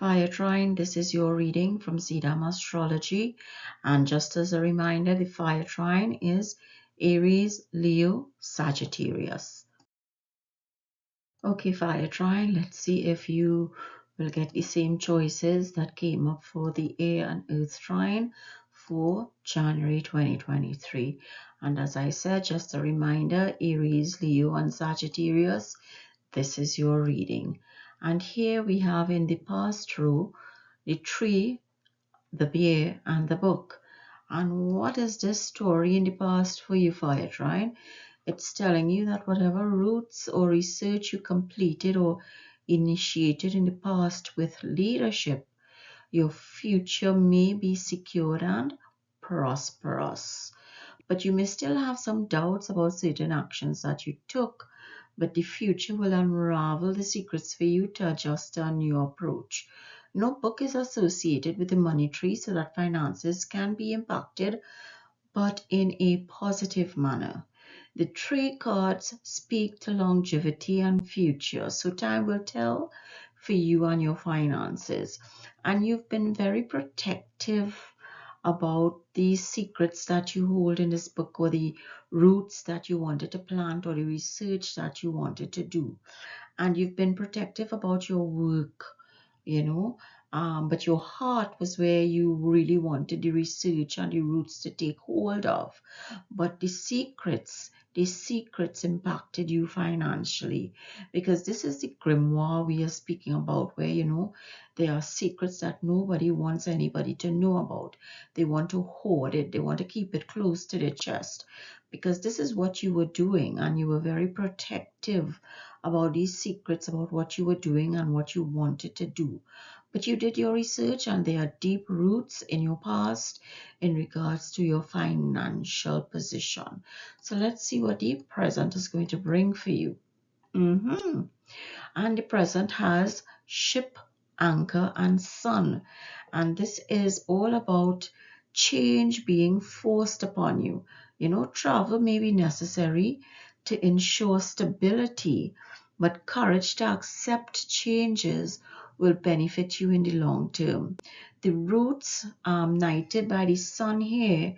Fire Trine, this is your reading from Astrology. And just as a reminder, the Fire Trine is Aries, Leo, Sagittarius. Okay, Fire Trine, let's see if you will get the same choices that came up for the Air and Earth Trine for January 2023. And as I said, just a reminder, Aries, Leo, and Sagittarius, this is your reading. And here we have in the past row the tree, the bear, and the book. And what is this story in the past for you, Fire Trine? It's telling you that whatever roots or research you completed or initiated in the past with leadership, your future may be secured and prosperous. But you may still have some doubts about certain actions that you took, but the future will unravel the secrets for you to adjust a new approach. No book is associated with the money tree so that finances can be impacted, but in a positive manner. The tree cards speak to longevity and future, so time will tell for you and your finances. And you've been very protective about the secrets that you hold in this book, or the roots that you wanted to plant, or the research that you wanted to do. And you've been protective about your work, you know, but your heart was where you really wanted the research and the roots to take hold of. But the secrets impacted you financially, because this is the grimoire we are speaking about, where there are secrets that nobody wants anybody to know about. They want to hoard it, they want to keep it close to their chest, because this is what you were doing, and you were very protective about these secrets, about what you were doing and what you wanted to do. But you did your research, and there are deep roots in your past in regards to your financial position. So let's see what the present is going to bring for you. And the present has ship, anchor, and sun. And this is all about change being forced upon you. Travel may be necessary to ensure stability, but courage to accept changes will benefit you in the long term. The roots knighted by the sun here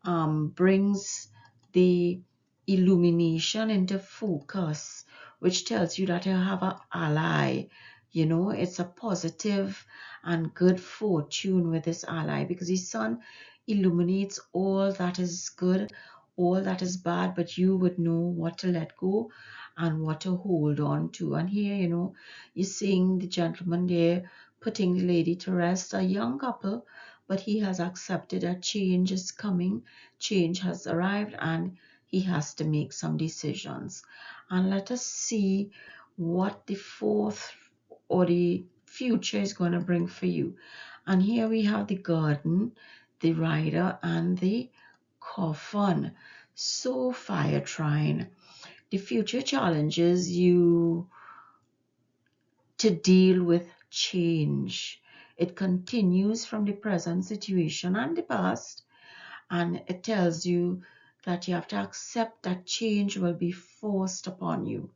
brings the illumination into focus, which tells you that you have an ally. It's a positive and good fortune with this ally, because the sun illuminates all that is good, all that is bad, but you would know what to let go and what to hold on to. And here, you're seeing the gentleman there putting the lady to rest, a young couple, but he has accepted that change is coming, change has arrived, and he has to make some decisions. And let us see what the fourth or the future is going to bring for you. And here we have the garden, the rider, and the coffin. So, Fire Trine, the future challenges you to deal with change. It continues from the present situation and the past, and it tells you that you have to accept that change will be forced upon you.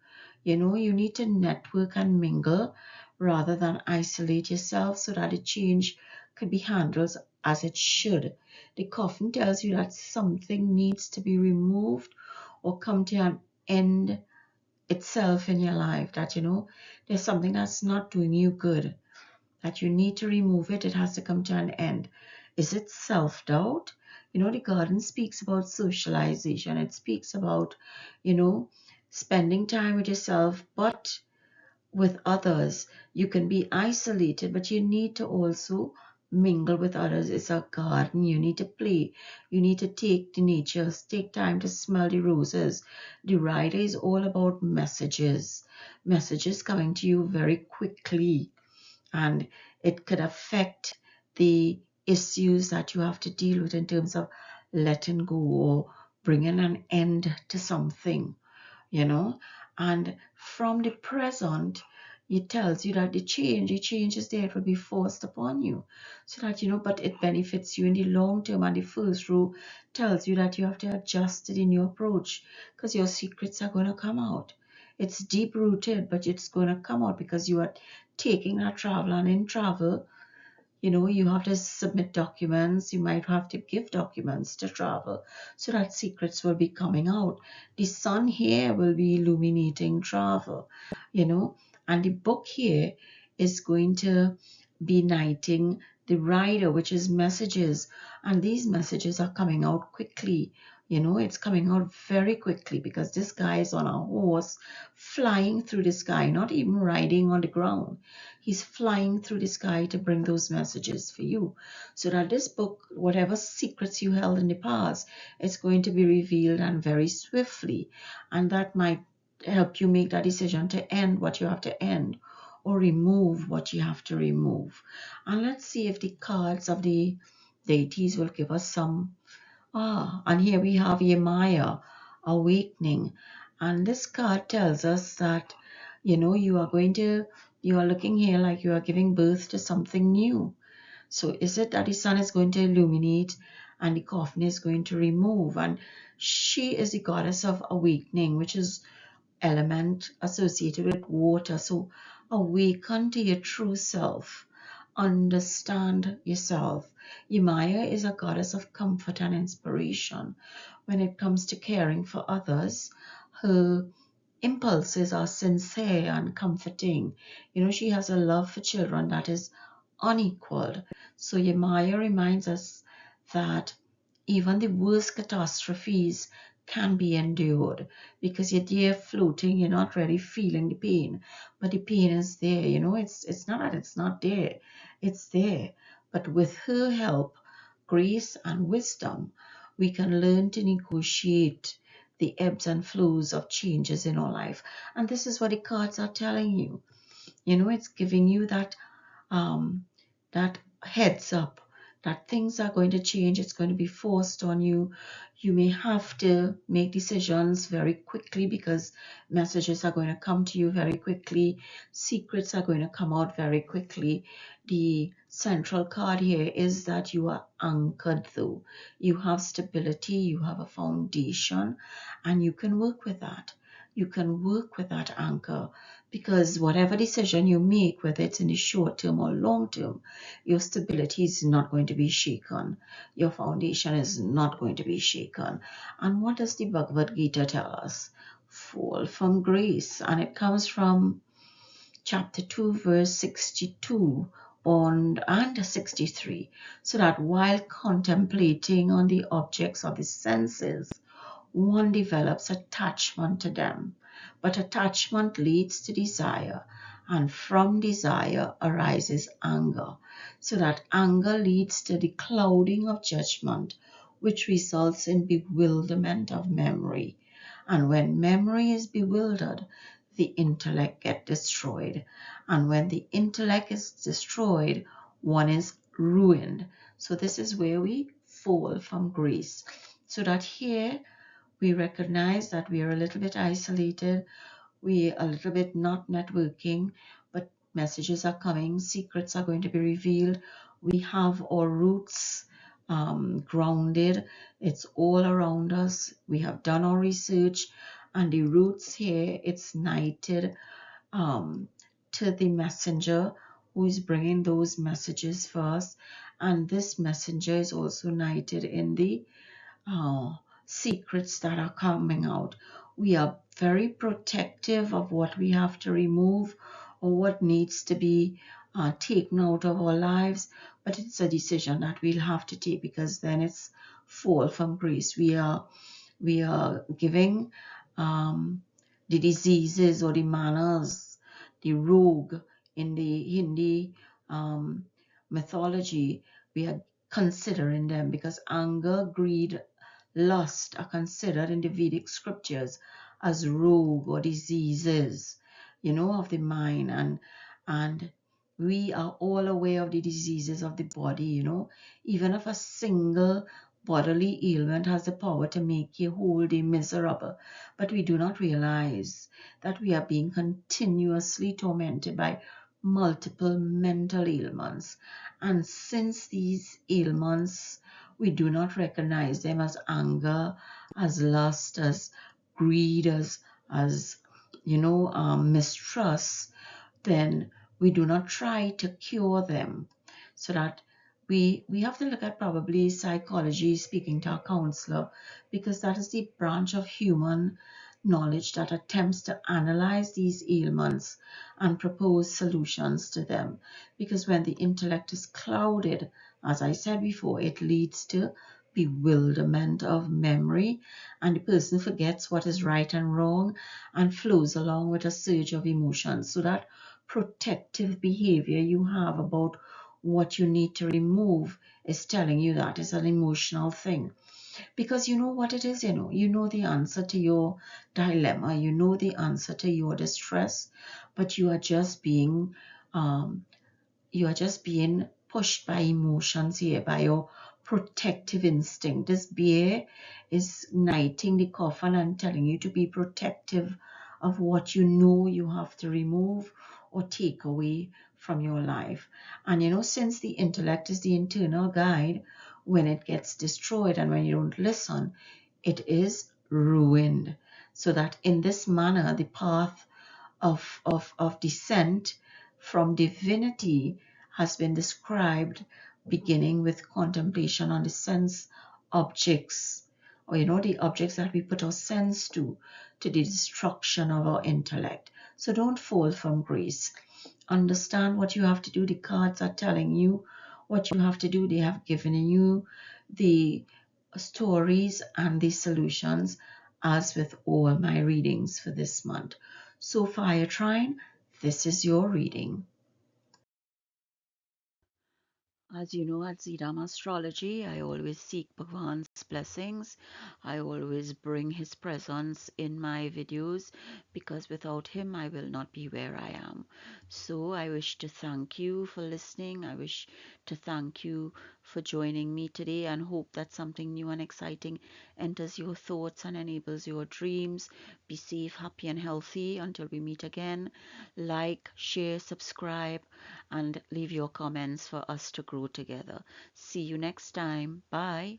You need to network and mingle rather than isolate yourself, so that the change could be handled as it should. The coffin tells you that something needs to be removed or come to an end itself in your life, that there's something that's not doing you good, that you need to remove it. It has to come to an end. Is it self-doubt? The garden speaks about socialization. It speaks about spending time with yourself, but with others. You can be isolated, but you need to also mingle with others. It's a garden. You need to play. You need to take the nature, take time to smell the roses. The rider is all about messages coming to you very quickly, and it could affect the issues that you have to deal with in terms of letting go or bringing an end to something. And from the present, it tells you that the change is there. It will be forced upon you, so that but it benefits you in the long term. And the first row tells you that you have to adjust it in your approach, because your secrets are going to come out. It's deep rooted, but it's going to come out because you are taking that travel. And in travel, you know, you have to submit documents, you might have to give documents to travel, so that secrets will be coming out. The sun here will be illuminating travel, you know, and the book here is going to be knighting the rider, which is messages, and these messages are coming out quickly. You know, it's coming out very quickly because this guy is on a horse flying through the sky, not even riding on the ground. He's flying through the sky to bring those messages for you. So that this book, whatever secrets you held in the past, it's going to be revealed and very swiftly. And that might help you make that decision to end what you have to end or remove what you have to remove. And let's see if the cards of the deities will give us some. And here we have Yemaya, awakening. And this card tells us that, you know, you are looking here like you are giving birth to something new. So is it that the sun is going to illuminate and the coffin is going to remove? And she is the goddess of awakening, which is element associated with water. So awaken to your true self, understand yourself. Yemaya is a goddess of comfort and inspiration. When it comes to caring for others, her impulses are sincere and comforting. You know, she has a love for children that is unequaled. So Yemaya reminds us that even the worst catastrophes can be endured because you're there floating, you're not really feeling the pain, but the pain is there. You know, it's not that it's not there, it's there. But with her help, grace, and wisdom, we can learn to negotiate the ebbs and flows of changes in our life. And this is what the cards are telling you. You know, it's giving you um, that heads up that things are going to change. It's going to be forced on you. You may have to make decisions very quickly because messages are going to come to you very quickly. Secrets are going to come out very quickly. The central card here is that you are anchored though. You have stability, you have a foundation, and you can work with that. You can work with that anchor because whatever decision you make, whether it's in the short term or long term, your stability is not going to be shaken. Your foundation is not going to be shaken. And what does the Bhagavad Gita tell us? Fall from grace. And it comes from chapter 2, verse 62 and 63. So that while contemplating on the objects of the senses, one develops attachment to them. But attachment leads to desire, and from desire arises anger. So that anger leads to the clouding of judgment, which results in bewilderment of memory. And when memory is bewildered, the intellect gets destroyed. And when the intellect is destroyed, one is ruined. So this is where we fall from grace. So that here we recognize that we are a little bit isolated, we are a little bit not networking, but messages are coming, secrets are going to be revealed. We have our roots grounded, it's all around us. We have done our research, and the roots here, it's knighted um, to the messenger who is bringing those messages for us. And this messenger is also knighted in the secrets that are coming out. We are very protective of what we have to remove or what needs to be taken out of our lives, but it's a decision that we'll have to take because then it's fall from grace. We are giving the diseases or the manners, the rogue in the Hindi um, mythology. We are considering them because anger, greed, lust are considered in the Vedic scriptures as rogue or diseases, you know, of the mind. And we are all aware of the diseases of the body, you know. Even if a single bodily ailment has the power to make you wholly miserable, but we do not realize that we are being continuously tormented by multiple mental ailments. And since these ailments, we do not recognize them as anger, as lust, as greed, as mistrust, then We do not try to cure them. So that we have to look at probably psychology, speaking to a counselor, because that is the branch of human knowledge that attempts to analyze these ailments and propose solutions to them. Because when the intellect is clouded, as I said before, it leads to bewilderment of memory, and the person forgets what is right and wrong and flows along with a surge of emotions. So that protective behavior you have about what you need to remove is telling you that it's an emotional thing, because you know what it is. You know the answer to your dilemma, you know the answer to your distress, but you are just being pushed by emotions here, by your protective instinct. This bear is knighting the coffin and telling you to be protective of what you know you have to remove or take away from your life. And since the intellect is the internal guide, when it gets destroyed and when you don't listen, it is ruined. So that in this manner, the path of descent from divinity has been described, beginning with contemplation on the sense objects, or the objects that we put our sense to the destruction of our intellect. So don't fall from grace. Understand what you have to do. The cards are telling you what you have to do. They have given you the stories and the solutions, as with all my readings for this month. So, Fire Trine, this is your reading. As you know, at Zidam Astrology, I always seek Bhagwan's blessings. I always bring his presence in my videos, because without him, I will not be where I am. So I wish to thank you for listening. I wish to thank you for joining me today, and hope that something new and exciting enters your thoughts and enables your dreams. Be safe, happy, and healthy until we meet again. Like, share, subscribe, and leave your comments for us to grow together. See you next time. Bye.